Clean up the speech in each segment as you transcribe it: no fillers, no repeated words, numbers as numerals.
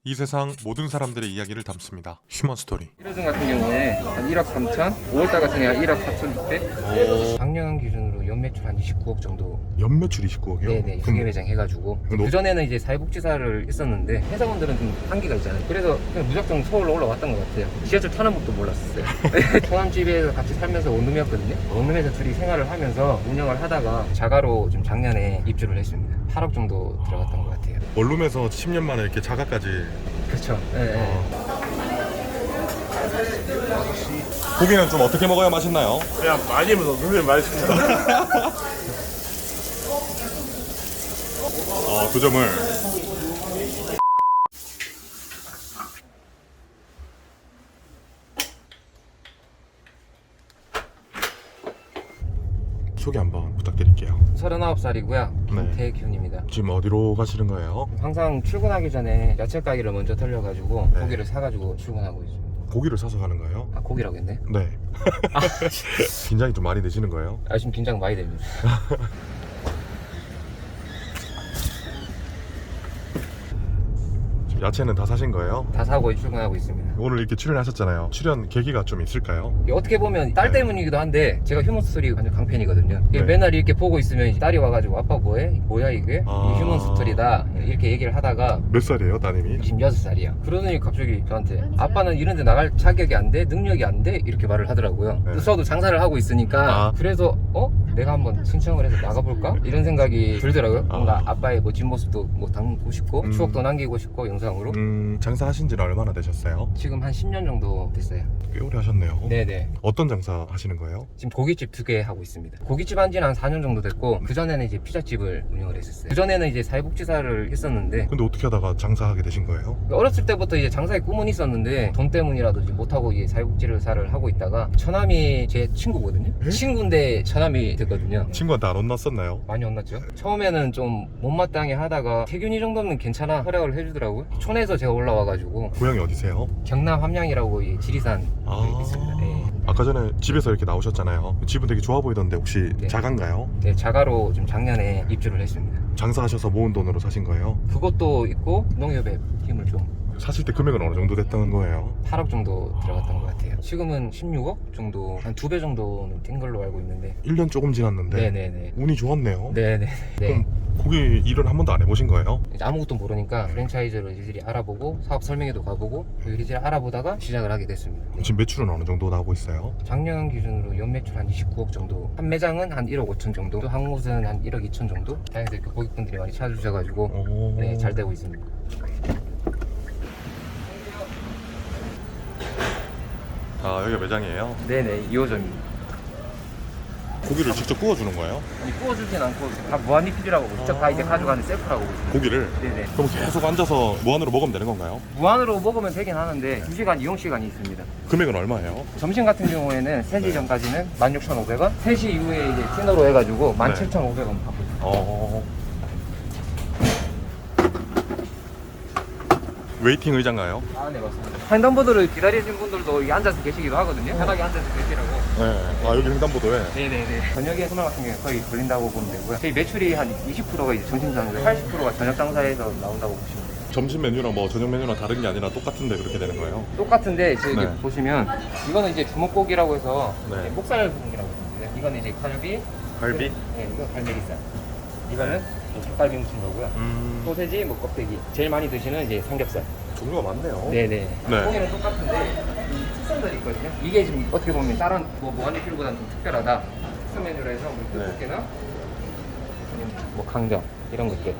이 세상 모든 사람들의 이야기를 담습니다. 휴먼 스토리. 1호점 같은 경우에 한 1억 3천, 5월달 같은 경우에 1억 4,600. 작년 기준으로 연매출 한 29억 정도. 연매출 29억이요? 네네, 두개 매장 해가지고. 그 전에는 이제 사회복지사를 했었는데 회사원들은 좀 한계가 있잖아요. 그래서 그냥 무작정 서울로 올라왔던 것 같아요. 지하철 타는 법도 몰랐었어요. 처남집에서 같이 살면서 원룸이었거든요. 원룸에서 둘이 생활을 하면서 운영을 하다가 자가로 좀 작년에 입주를 했습니다. 8억 정도 들어갔던 것 같아요. 원룸에서 10년 만에 이렇게 자가까지. 그렇죠. 네. 고기는 좀 어떻게 먹어야 맛있나요? 그냥 많이 먹으면 굉장히 맛있습니다. 두 점을. 소개 한번 부탁드릴게요. 39살이고요. 김태균입니다. 지금 어디로 가시는 거예요? 항상 출근하기 전에 야채 가게를 먼저 털려가지고 네. 고기를 사가지고 출근하고 있습니다. 고기를 사서 가는 거예요? 아, 고기라고 했네? 네. 긴장이 좀 많이 되시는 거예요? 아, 지금 긴장 많이 됩니다. 지금 야채는 다 사신 거예요? 다 사고 출근하고 있습니다. 오늘 이렇게 출연하셨잖아요. 출연 계기가 좀 있을까요? 어떻게 보면 딸 네. 때문이기도 한데 제가 휴먼스토리 완전 강팬이거든요. 네. 맨날 이렇게 보고 있으면 이제 딸이 와가지고 아빠 뭐해? 뭐야 이게? 아. 이 휴먼스토리다 이렇게 얘기를 하다가 몇 살이에요, 따님이? 26살이야. 그러더니 갑자기 저한테 아빠는 이런 데 나갈 자격이 안 돼? 능력이 안 돼? 이렇게 말을 하더라고요. 네. 저도 장사를 하고 있으니까 아. 그래서 내가 한번 신청을 해서 나가볼까? 이런 생각이 들더라고요. 아. 뭔가 아빠의 멋진 모습도 뭐 담고 싶고 추억도 남기고 싶고 영상으로. 장사하신 지는 얼마나 되셨어요? 지금 한 10년 정도 됐어요. 꽤 오래 하셨네요. 네네. 어떤 장사 하시는 거예요? 지금 고깃집 2개 하고 있습니다. 고깃집 한 지는 한 4년 정도 됐고 그전에는 이제 피자집을 운영을 했었어요. 그전에는 이제 사회복지사를 했었는데 근데 어떻게 하다가 장사하게 되신 거예요? 어렸을 때부터 이제 장사의 꿈은 있었는데 돈 때문이라도 이제 못하고 이제 사회복지사를 하고 있다가 처남이 제 친구거든요. 에? 친구인데 처남이 됐거든요. 친구한테 안 혼났었나요? 많이 혼났죠. 처음에는 좀 못마땅해 하다가 태균이 정도면 괜찮아 허락을 해주더라고요. 촌에서 제가 올라와가지고 고향이 어디세요? 경남 함양이라고 이 지리산 있습니다. 네. 아까 전에 집에서 이렇게 나오셨잖아요. 집은 되게 좋아 보이던데 혹시 네. 자가인가요? 네, 자가로 좀 작년에 입주를 했습니다. 장사하셔서 모은 돈으로 사신 거예요? 그것도 있고 농협에 힘을 좀 사실 때 금액은 어느 정도 됐던 거예요? 8억 정도 들어갔던 것 같아요. 지금은 16억 정도, 한 2배 정도는 뛴 걸로 알고 있는데. 1년 조금 지났는데 네네네. 운이 좋았네요. 네네. 네. 그럼 고기 일은 한 번도 안 해보신 거예요? 이제 아무것도 모르니까 프랜차이즈를 일일이 알아보고 사업 설명회도 가보고 일일이 알아보다가 시작을 하게 됐습니다. 네. 지금 매출은 어느 정도 나오고 있어요? 작년 기준으로 연매출 한 29억 정도, 한 매장은 한 1억 5천 정도, 또 한 곳은 한 1억 2천 정도. 다행히 이렇게 고객분들이 많이 찾아주셔가지고 네, 잘 되고 있습니다. 아, 여기가 매장이에요? 네네, 2호점입니다. 고기를 직접 구워주는 거예요? 아니, 구워주진 않고 다 무한리필이라고 직접 다 이제 가져가는 셀프라고 보시면. 고기를? 네네. 그럼 계속 앉아서 무한으로 먹으면 되는 건가요? 무한으로 먹으면 되긴 하는데 2시간 이용 시간이 있습니다. 금액은 얼마예요? 점심 같은 경우에는 3시 전까지는 16,500원, 3시 이후에 이제 디너로 해가지고 17,500원 받고 있어요. 웨이팅 의자인가요? 아, 네, 맞습니다. 횡단보도를 기다리시는 분들도 여기 앉아서 계시기도 하거든요. 편하게 앉아서 계시라고. 네. 아, 여기 횡단보도에? 네네네. 저녁에 수명 같은 경우에 거의 걸린다고 보면 되고요. 저희 매출이 한 20%가 이제 점심 장사에 80%가 저녁 장사에서 나온다고 보시면 돼요. 점심 메뉴랑 뭐 저녁 메뉴랑 다른 게 아니라 똑같은데 그렇게 되는 거예요? 똑같은데 저기 네. 보시면 이거는 이제 주먹고기라고 해서 네. 목살 고기라고 있습니다. 이거는 이제 갈비, 갈비? 네, 이거 갈매기살. 이거는 닭갈비 묻힌 거고요. 소세지, 뭐 껍데기. 제일 많이 드시는 이제 삼겹살. 종류가 많네요. 네네. 네. 고기는 똑같은데 이 특성들이 있거든요. 이게 지금 어떻게 보면 다른 뭐 무한리필보다는 좀 특별하다. 특수 메뉴라 해서 뭐 떡볶이나 아니면 뭐 강정 이런 것들.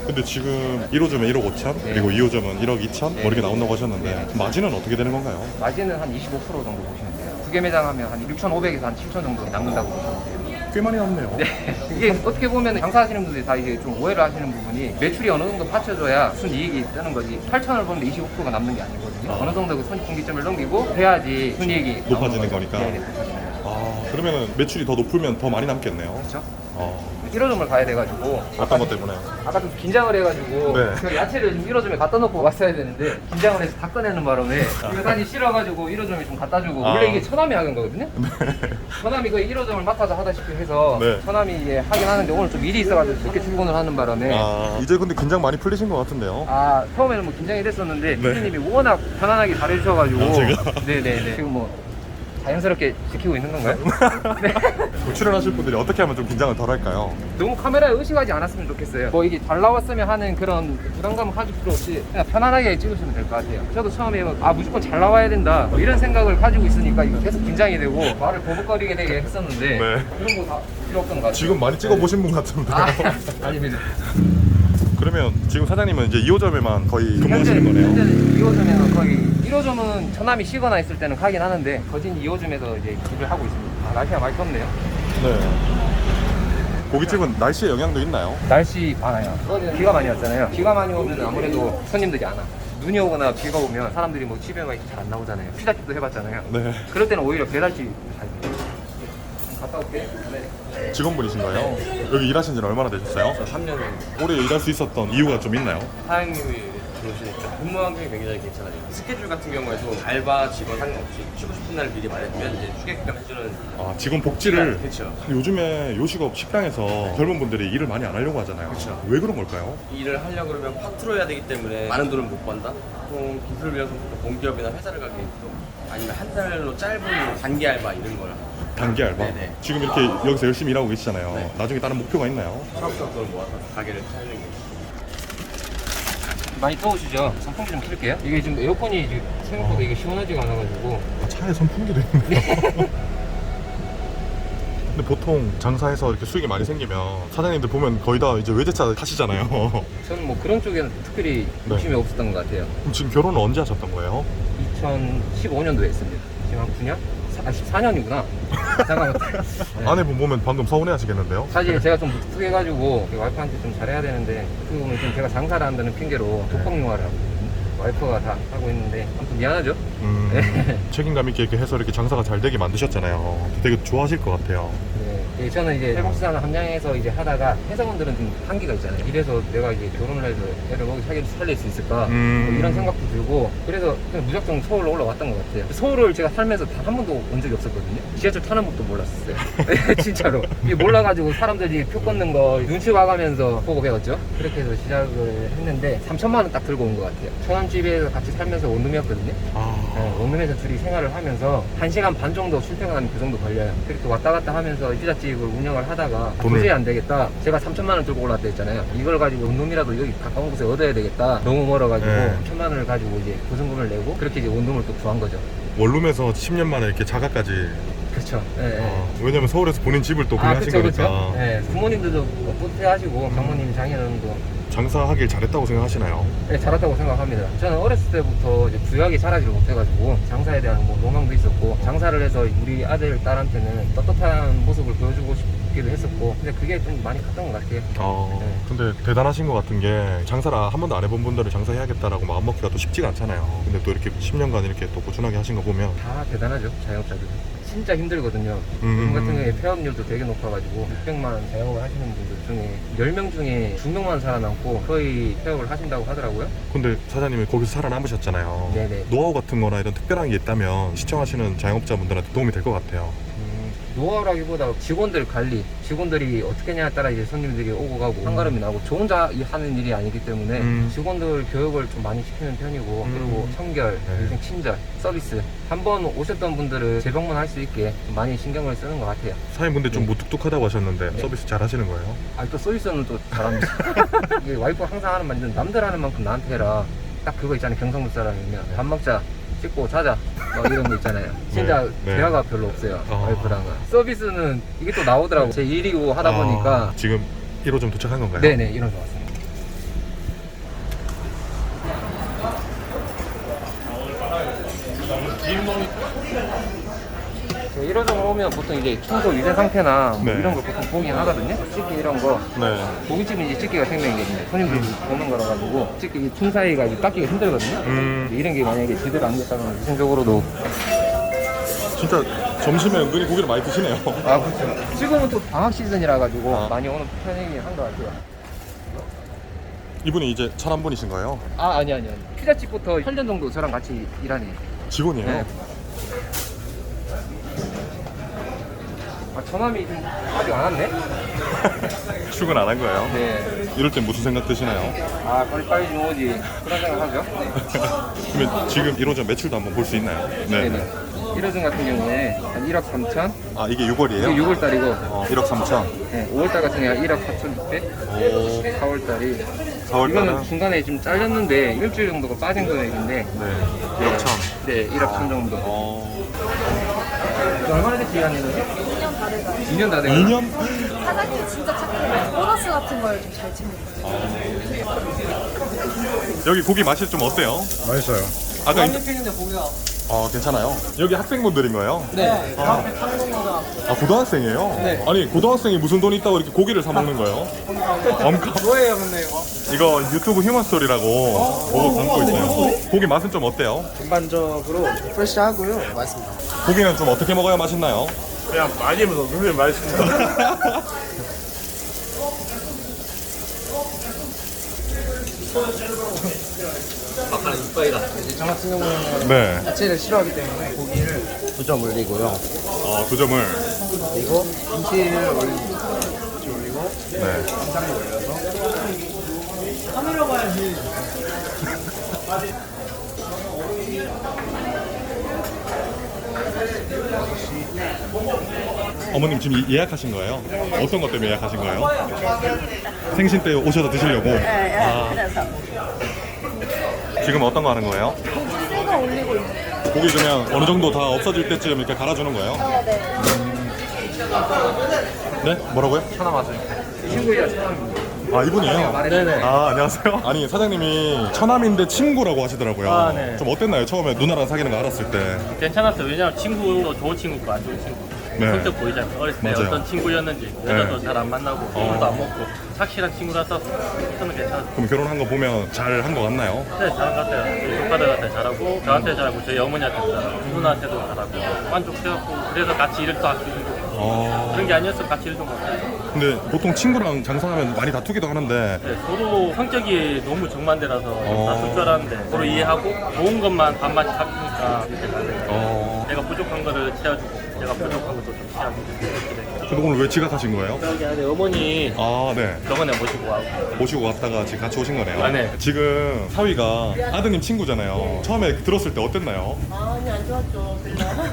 근데 지금 1호점에 1억 5천, 네. 그리고 2호점은 1억 2천 네. 뭐 이렇게 나온다고 하셨는데 네. 마진은 어떻게 되는 건가요? 마진은 한 25% 정도 보시면 돼요. 두 개 매장 하면 한 6,500에서 한 7,000 정도 남는다고 보시면 돼요. 꽤 많이 남네요. 네. 이게 어떻게 보면 장사하시는 분들이 다 이게 좀 오해를 하시는 부분이 매출이 어느 정도 받쳐줘야 순이익이 뜨는 거지 8,000원을 버는데 25%가 남는 게 아니거든요. 어느 정도 그 손익분기점을 넘기고 해야지 순이익이 높아지는 나오는 거죠. 거니까. 네, 높아지는 거죠. 아, 그러면은 매출이 더 높으면 더 많이 남겠네요. 그렇죠? 아, 그 1호점을 가야 돼가지고 어떤 것 때문에? 아까 좀 긴장을 해가지고 네. 그 야채를 좀 1호점에 갖다 놓고 왔어야 되는데 긴장을 해서 다 꺼내는 바람에 이거 사실 싫어가지고 1호점에 좀 갖다 주고 원래 이게 처남이 하는 거거든요. 처남이 거의 1호점을 맡아서 하다시피 해서 네. 처남이 이제 하긴 하는데 오늘 좀 일이 있어가지고 늦게 출근을 하는 바람에 이제 근데 긴장 많이 풀리신 것 같은데요? 처음에는 뭐 긴장이 됐었는데 네. 피디님이 워낙 편안하게 잘해주셔가지고 제가? 네네네 지금 뭐 자연스럽게 지키고 있는 건가요? 네. 출연하실 분들이 어떻게 하면 좀 긴장을 덜 할까요? 너무 카메라에 의식하지 않았으면 좋겠어요. 뭐 이게 잘 나왔으면 하는 그런 부담감을 가질 필요 없이 그냥 편안하게 찍으시면 될 것 같아요. 저도 처음에 무조건 잘 나와야 된다 뭐 이런 생각을 가지고 있으니까 이거 계속 긴장이 되고 말을 버벅거리게 되게 했었는데 네. 그런 거 다 필요 없던 것 같아요. 지금 많이 찍어보신 분 같은데. 아닙니다. 그러면 지금 사장님은 이제 2호점에만 거의 근무하시는 거네요? 현재는 2호점에는 거의 1호점은 처남이 쉬거나 있을 때는 가긴 하는데 거진 2호점에서 이제 일을 하고 있습니다. 날씨가 많이 덥네요. 네. 고깃집은 날씨의 영향도 있나요? 날씨 많아요. 비가 많이 왔잖아요. 비가 많이 오면 아무래도 손님들이 안 와. 눈이 오거나 비가 오면 사람들이 뭐 집에 막 잘 안 나오잖아요. 피자집도 해봤잖아요. 네. 그럴 때는 오히려 배달집 잘 돼요. 갔다 올게. 네. 직원분이신가요? 여기 일하신 지는 얼마나 되셨어요? 3년은 오래 일할 수 있었던 이유가 좀 있나요? 사장님이 들어오시니까 근무 환경이 굉장히 괜찮아요. 스케줄 같은 경우에도 알바 직원 상관없이 쉬고 싶은 날 미리 말해주면 이제 휴게끔 해주는 직원 복지를. 그렇죠. 요즘에 요식업 식당에서 젊은 분들이 일을 많이 안 하려고 하잖아요. 그쵸. 왜 그런 걸까요? 일을 하려고 그러면 파트로 해야 되기 때문에 많은 돈을 못 번다. 보통 기술을 위해서 공기업이나 회사를 가게 또 아니면 한 달로 짧은 단기 알바 이런 걸 단기 알바? 네네. 지금 이렇게 여기서 열심히 일하고 계시잖아요. 네. 나중에 다른 목표가 있나요? 수학적 돈을 모아서 가게를 차리는 게 많이 더우시죠? 선풍기 좀 킬게요. 이게 지금 에어컨이 지금 생각보다 이게 시원하지가 않아가지고 차에 선풍기도 있네요. 근데 보통 장사해서 이렇게 수익이 많이 생기면 사장님들 보면 거의 다 이제 외제차 타시잖아요. 저는 뭐 그런 쪽에는 특별히 네. 욕심이 없었던 것 같아요. 그럼 지금 결혼은 언제 하셨던 거예요? 2015년도에 했습니다. 지금 한 9년? 14년이구나. 잠깐만. 네. 아내분 보면 방금 서운해 하시겠는데요? 사실 제가 좀 무뚝뚝해가지고 와이프한테 좀 잘해야 되는데 어떻게 보면 지금 제가 장사를 한다는 핑계로 독박육아를 하고 있거든요. 와이프가 다 하고 있는데 아무튼 미안하죠? 책임감 있게 이렇게 해서 이렇게 장사가 잘 되게 만드셨잖아요. 되게 좋아하실 것 같아요. 네, 저는 이제 탈북수산을 함양에서 이제 하다가 회사원들은 좀 한계가 있잖아요. 이래서 내가 이제 결혼을 해서 애를 먹이 살릴 수 있을까 뭐 이런 생각도 들고 그래서 그냥 무작정 서울로 올라왔던 것 같아요. 서울을 제가 살면서 단 한 번도 온 적이 없었거든요. 지하철 타는 법도 몰랐었어요. 진짜로. 이게 몰라가지고 사람들이 표 끊는 거 눈치 봐가면서 보고 배웠죠. 그렇게 해서 시작을 했는데 3천만 원 딱 들고 온 것 같아요. 처남집에서 같이 살면서 원룸이었거든요. 네, 원룸에서 둘이 생활을 하면서 1시간 반 정도 출퇴근 그 정도 걸려요. 그렇게 왔다 갔다 하면서 피자집을 운영을 하다가 도저히 안 되겠다. 제가 3천만 원 들고 올라왔다 했잖아요. 이걸 가지고 원룸이라도 여기 가까운 곳에 얻어야 되겠다. 너무 멀어가지고 3천만 원을 가지고 이제 보증금을 내고 그렇게 이제 원룸을 또 구한 거죠. 원룸에서 10년 만에 이렇게 자가까지. 그렇죠. 네, 왜냐면 서울에서 본인 집을 또 구매하신 거니까. 네, 부모님들도 뿌듯해하시고 장모님, 장인어른도 장사하길 잘했다고 생각하시나요? 네, 잘했다고 생각합니다. 저는 어렸을 때부터 이제 부유하게 자라지를 못해가지고 장사에 대한 뭐 로망도 있었고 장사를 해서 우리 아들, 딸한테는 떳떳한 모습을 보여주고 싶기도 했었고 근데 그게 좀 많이 컸던 것 같아요. 네. 근데 대단하신 것 같은 게 장사를 한 번도 안 해본 분들은 장사해야겠다라고 마음먹기가 또 쉽지가 않잖아요. 근데 또 이렇게 10년간 이렇게 또 꾸준하게 하신 거 보면 다 대단하죠, 자영업자들. 진짜 힘들거든요. 요즘 같은 경우에 폐업률도 되게 높아가지고 600만 자영업을 하시는 분들 중에 10명 중에 2명만 살아남고 거의 폐업을 하신다고 하더라고요. 근데 사장님이 거기서 살아남으셨잖아요. 네네. 노하우 같은 거나 이런 특별한 게 있다면 시청하시는 자영업자분들한테 도움이 될 것 같아요. 노하우라기보다 직원들 관리, 직원들이 어떻게 하냐에 따라 이제 손님들이 오고 가고 한 걸음이 나고 저 혼자 하는 일이 아니기 때문에 직원들 교육을 좀 많이 시키는 편이고 그리고 청결, 요즘 친절, 서비스 한 번 오셨던 분들을 재방문할 수 있게 좀 많이 신경을 쓰는 것 같아요. 사장님분들 좀 네. 무뚝뚝하다고 하셨는데 네. 서비스 잘 하시는 거예요? 또 서비스는 또 잘합니다. 이게 와이프가 항상 하는 말인데 남들 하는 만큼 나한테 해라. 딱 그거 있잖아요. 경상도 사람이면 밥 먹자, 씻고 자자 막 이런 거 있잖아요. 진짜 네. 대화가 별로 없어요. 와이프랑은. 서비스는 이게 또 나오더라고. 제 일이고 하다 보니까 지금 1호점 도착한 건가요? 네네 이런 거 같습니다. 1호점 오면 보통 이제 청소 위생 상태나 뭐 네. 이런 걸 보통 보긴 하거든요. 찍기 이런 거. 네. 고깃집은 이제 찍기가 생명이거든요. 손님들이 보는 거라 가지고 찍기 틈 사이가 이제 닦기가 힘들거든요. 이런 게 만약에 제대로 안 됐다면 위생적으로도 진짜 점심에 은근히 고기를 많이 드시네요. 아 그렇죠. 지금은 또 방학 시즌이라 가지고 아. 많이 오는 편이긴 한 것 같아요. 이분이 이제 천안 분이신가요? 아 아니. 피자집부터 8년 정도 저랑 같이 일하네요. 직원이에요? 네. 아 전화미 좀 아직 안 왔네? 출근 안 한 거예요? 네. 이럴 땐 무슨 생각 드시나요? 아 빨리 좀 오지. 그런 생각 하죠. 그러면 지금 1호점 매출도 한번 볼 수 있나요? 네네. 1호점 같은 경우에 한 1억 3천. 아 이게 6월이에요? 이게 6월달이고 1억 3천. 네, 5월달 같은 경우에 1억 4,600. 오. 4월달이 4월달은 이거는 중간에 지금 잘렸는데 일주일 정도가 빠진 금액인데 네. 1억 1천. 네 1억 1천 정도. 얼마나 됐지 일하는지? 2년 다 돼가요. 2년 다 돼요. 2년? 사장님이 진짜 착해요. 보너스 같은 걸 좀 잘 챙겨줘요. 여기 고기 맛이 좀 어때요? 맛있어요. 아까 피는데 고기가. 괜찮아요. 여기 학생분들인 거예요? 네. 아 고등학생이에요? 네. 아니 고등학생이 무슨 돈 있다고 이렇게 고기를 사 먹는 거예요? 엄카. 뭐예요 근데 이거? 이거 유튜브 휴먼 스토리라고 보고 담고 있어요. 고기 맛은 좀 어때요? 전반적으로 프레시하고요. 맛있습니다. 고기는 좀 어떻게 먹어야 맛있나요? 그냥 많이 먹으면 눈이 맛있습니다. 저 같은 경우에는 네. 야채를 싫어하기 때문에 고기를 2점 올리고요. 2점을. 그리고 김치를 올리고 네. 한상을 올려서 어머님 지금 예약하신 거예요? 어떤 것 때문에 예약하신 거예요? 생신 때 오셔서 드시려고? 아. 지금 어떤 거 하는 거예요? 새거 올리고 있는. 고기 그냥 어느 정도 다 없어질 때쯤 이렇게 갈아주는 거예요? 네. 네? 뭐라고요? 천안 왔어요. 친구야 천안. 아 이분이에요? 네네. 아 안녕하세요. 아니 사장님이 처남인데 친구라고 하시더라고요. 아, 네. 좀 어땠나요? 처음에 누나랑 사귀는 거 알았을 때. 괜찮았어요. 왜냐면 친구도 좋은 친구고 안 좋은 친구. 네. 성격 보이잖아요. 어렸을 때 맞아요. 어떤 친구였는지 여자도 잘 안 만나고 술도 안 먹고 착실한 친구라서 저는 괜찮았어요. 그럼 결혼한 거 보면 잘 한 거 같나요? 네, 잘한 것 같아요. 저희 조카들한테 잘하고 저한테 잘하고 저희 어머니한테도 잘하고 누나한테도 잘하고 만족해갖고 그래서 같이 일을 또 아끼고 그런 게 아니었으면 같이 일도 못해요. 근데 보통 친구랑 장사하면 많이 다투기도 하는데 네, 서로 성격이 너무 정반대라서 다툴 줄 알았는데 서로 이해하고 좋은 것만 반반씩 바뀌니까 이렇게 잘 돼요. 내가 부족한 거를 채워주고 제가 부족한 것도 좀 채워주고 이렇게 돼요. 근데 오늘 왜 지각하신 거예요? 저기 안에 어머니 아 네. 병원에 모시고 와고 모시고 갔다가 지금 같이 오신 거네요. 아, 네. 지금 사위가 아드님 친구잖아요. 처음에 들었을 때 어땠나요? 아니 안 좋았죠.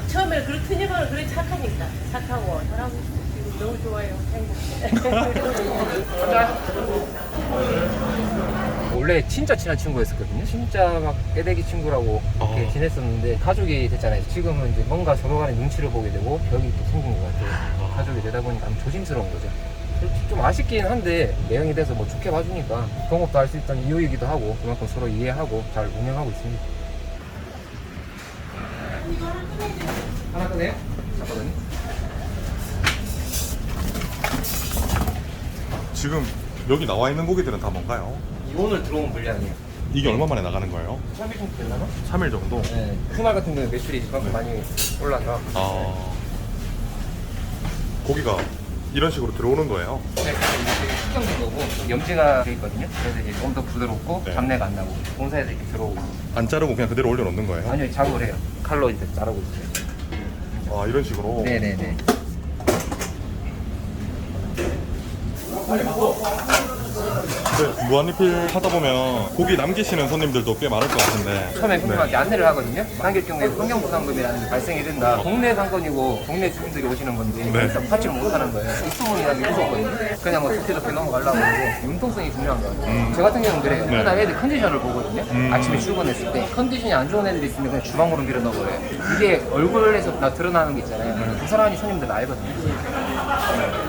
처음에 그렇게 흔히만 그래 착하니까 착하고 잘하고 지금 너무 좋아요. 행복해. 원래 진짜 친한 친구였었거든요. 진짜 막 깨대기 친구라고 이렇게 지냈었는데 가족이 됐잖아요. 지금은 이제 뭔가 서로 간에 눈치를 보게 되고 벽이 또 생긴 것 같아요. 가족이 되다 보니까 좀 조심스러운 거죠. 솔직히 좀 아쉽긴 한데 내형이 돼서 뭐 좋게 봐주니까 동업도 할 수 있던 이유이기도 하고 그만큼 서로 이해하고 잘 운영하고 있습니다. 하나 끄네요? 잠깐만요. 지금 여기 나와 있는 고기들은 다 뭔가요? 오늘 들어온 물량이에요. 이게 얼마 만에 나가는 거예요? 3일 정도 되려나? 3일 정도? 네. 주말 같은 경우에 매출이 그만큼 많이 올라서 아 고기가 이런 식으로 들어오는 거예요? 네, 이게 숙성된 거고 염지가 돼 있거든요. 그래서 이제 좀 더 부드럽고 네. 잡내가 안 나고 본사에서 이렇게 들어오고 안 자르고 그냥 그대로 올려놓는 거예요? 아니요 작업을 해요. 칼로 이제 자르고 있어요. 아 이런 식으로? 네네네. 근데 무한리필 하다 보면 고기 남기시는 손님들도 꽤 많을 것 같은데 처음에 손님한테 안내를 하거든요. 남길 경우에 환경부담금이라는 게 발생이 된다. 동네 상권이고 동네 주민들이 오시는 건지 네. 일단 파지를 못하는 거예요. 입소문이라는 게 무섭거든요. 그냥 뭐 좋게 넘어가려고 하고 융통성이 중요한 거예요. 저 같은 경우는 그래요. 네. 맨날 애들 컨디션을 보거든요. 아침에 출근했을 때 컨디션이 안 좋은 애들이 있으면 그냥 주방으로 밀어 넣어버려요. 이게 얼굴에서 다 드러나는 게 있잖아요. 그 사람이 손님들 알거든요.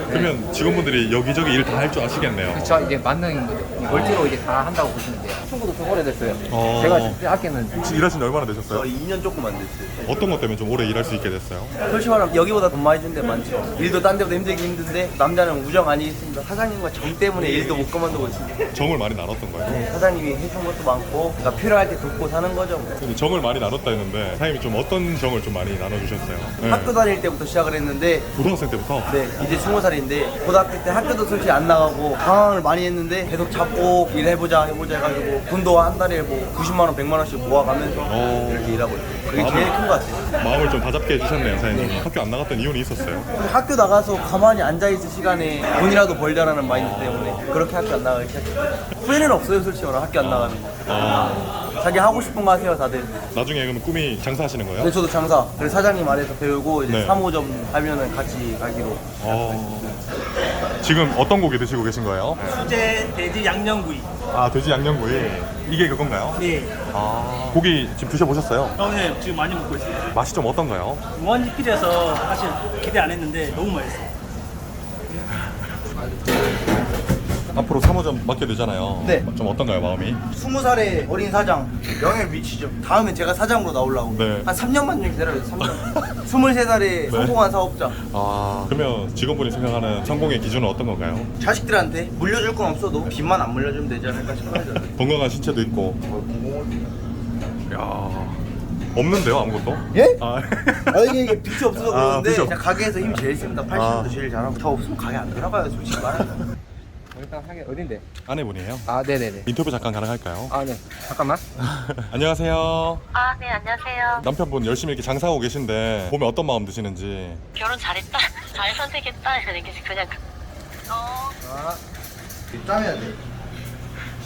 그러면 직원분들이 여기저기 일 다 할 줄 아시겠네요. 그쵸, 이제 만능 멀티로 이제 다 한다고 보시면 돼요. 친구도 좀 오래됐어요. 어. 제가 진짜 아끼는 혹시 일하신 지 얼마나 되셨어요? 2년 조금 안 됐어요. 어떤 것 때문에 좀 오래 일할 수 있게 됐어요? 솔직히 말하면 여기보다 돈 많이 준 데 많죠. 일도 딴 데보다 힘들긴 힘든데 남자는 우정 아니겠습니까? 사장님과 정 때문에 일도 못 그만두고 있습니다. 정을 많이 나눴던 거예요? 네, 사장님이 해준 것도 많고 그러니까 필요할 때 돕고 사는 거죠. 뭐. 근데 정을 많이 나눴다 했는데 사장님이 좀 어떤 정을 좀 많이 나눠주셨어요? 네. 학교 다닐 때부터 시작을 했는데 고등학생 때부터? 네, 이제 20살인데 고등학교 때 학교도 솔직히 안 나가고 방황을 많이 했는데 계속 잡고 일해보자 해가지고 돈도 한 달에 뭐 90만 원, 100만 원씩 모아가면서 이렇게 일하고 있어요. 그게 제일 큰 것 같아요. 마음을 좀 다잡게 해주셨네요, 사장님. 학교 안 나갔던 이유는 있었어요? 학교 나가서 가만히 앉아있을 시간에 돈이라도 벌자라는 마인드 때문에 그렇게 학교 안 나가기 시작했어요. 후회는 없어요, 솔직히 말하면 학교 안 나가는 거. 자기 하고 싶은 거 하세요, 다들. 나중에 그럼 꿈이 장사하시는 거예요? 네, 저도 장사. 그래서 사장님 아래서 배우고 이제 네. 3호점 하면은 같이 가기로. 지금 어떤 고기 드시고 계신 거예요? 수제 돼지 양념구이. 아, 돼지 양념구이. 이게 그건가요? 네. 아, 고기 지금 드셔보셨어요? 네, 지금 많이 먹고 있어요. 맛이 좀 어떤가요? 무한리필해서 사실 기대 안 했는데 너무 맛있어요. 앞으로 3호점 맡게 되잖아요. 네. 좀 어떤가요, 마음이? 20살의 어린 사장, 명예 미치죠. 다음엔 제가 사장으로 나오려고. 네. 한 3년만 좀 기다려요, 3년. 23살의 성공한 사업자. 아, 그러면 직원분이 생각하는 성공의 기준은 어떤 건가요? 자식들한테 물려줄 건 없어도 빚만 안 물려주면 되지 않을까 싶어요. 건강한 신체도 있고. 야, 없는데요, 아무것도? 예? 아, 이게 빚이 없어서 아, 그러는데 빚이 없- 그냥 가게에서 힘이 제일 셉니다. 80도 아. 제일 잘하고 저 없으면 가게 안 들어가요, 솔직히 말하면. 일단 하게 어딘데? 아내분이에요? 아, 네네네. 인터뷰 잠깐 가능할까요? 아, 네. 잠깐만. 안녕하세요. 아, 네, 안녕하세요. 남편분 열심히 이렇게 장사하고 계신데 보면 어떤 마음 드시는지. 결혼 잘했다. 잘 선택했다. 이렇게 그냥. 짬해야 돼.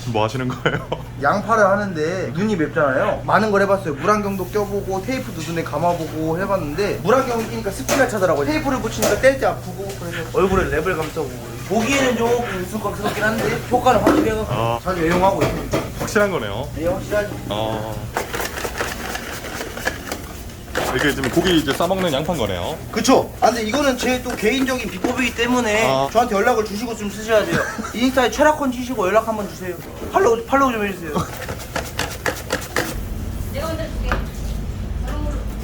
뭐 하시는 거예요? 양파를 하는데 눈이 맵잖아요. 많은 걸 해봤어요. 물안경도 껴보고 테이프도 눈에 감아보고 해봤는데 물안경을 끼니까 습기가 차더라고요. 테이프를 붙이니까 뗄 때 아프고 그래서 얼굴에 랩을 감싸고 보기에는 조금 우스꽝스럽긴 한데 효과는 확실해가지고 아. 자주 애용하고 있습니다. 확실한 거네요. 네, 확실하죠. 이게 지금 고기 이제 싸먹는 양파인 거네요. 그쵸? 아 근데 이거는 제 또 개인적인 비법이기 때문에 아. 저한테 연락을 주시고 좀 쓰셔야 돼요. 인스타에 최락권 치시고 연락 한번 주세요. 팔로우 좀 해주세요.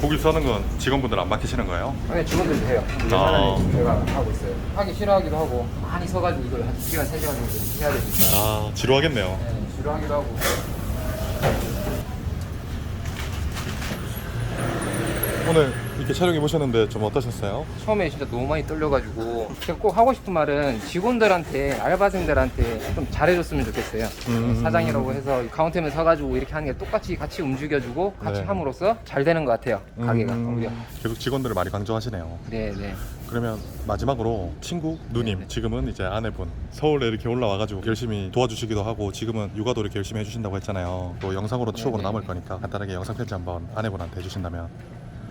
고기 싸는 건 직원분들 안 맡기시는 거예요? 아니, 직원들도 해요. 웬만하면 제가 하고 있어요. 하기 싫어하기도 하고, 많이 서가지고 이걸 한 2시간, 3시간 정도 해야 되니까. 아, 지루하겠네요. 네, 싫어하기도 하고. 오늘 이렇게 촬영해 보셨는데 좀 어떠셨어요? 처음에 진짜 너무 많이 떨려가지고 제가 꼭 하고 싶은 말은 직원들한테, 알바생들한테 좀 잘해줬으면 좋겠어요. 사장이라고 해서 카운터에 서가지고 이렇게 하는 게 똑같이 같이 움직여주고 같이 네. 함으로써 잘 되는 것 같아요, 가게가. 오히려. 계속 직원들을 많이 강조하시네요. 네네. 그러면 마지막으로 친구, 누님, 지금은 이제 아내분 서울에 이렇게 올라와가지고 열심히 도와주시기도 하고 지금은 육아도 이렇게 열심히 해주신다고 했잖아요. 또 영상으로 추억으로 남을 거니까 간단하게 영상 편지 한번 아내분한테 해주신다면.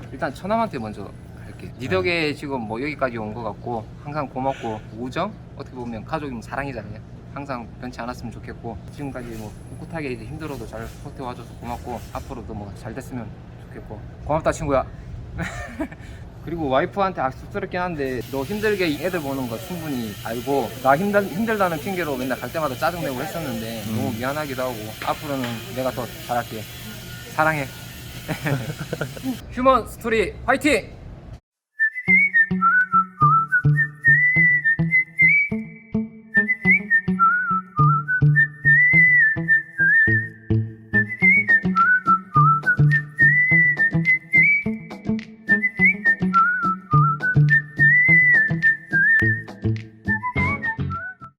일단 처남한테 먼저 할게. 니 덕에 지금 뭐 여기까지 온 것 같고 항상 고맙고, 우정? 어떻게 보면 가족이면 사랑이잖아요. 항상 변치 않았으면 좋겠고, 지금까지 뭐 꿋꿋하게 이제 힘들어도 잘 서포트 와줘서 고맙고, 앞으로도 뭐 잘 됐으면 좋겠고, 고맙다 친구야. 그리고 와이프한테 쑥스럽긴 한데, 너 힘들게 애들 보는 거 충분히 알고, 나 힘들다는 핑계로 맨날 갈 때마다 짜증내고 했었는데 너무 미안하기도 하고, 앞으로는 내가 더 잘할게. 사랑해. 휴먼 스토리 화이팅!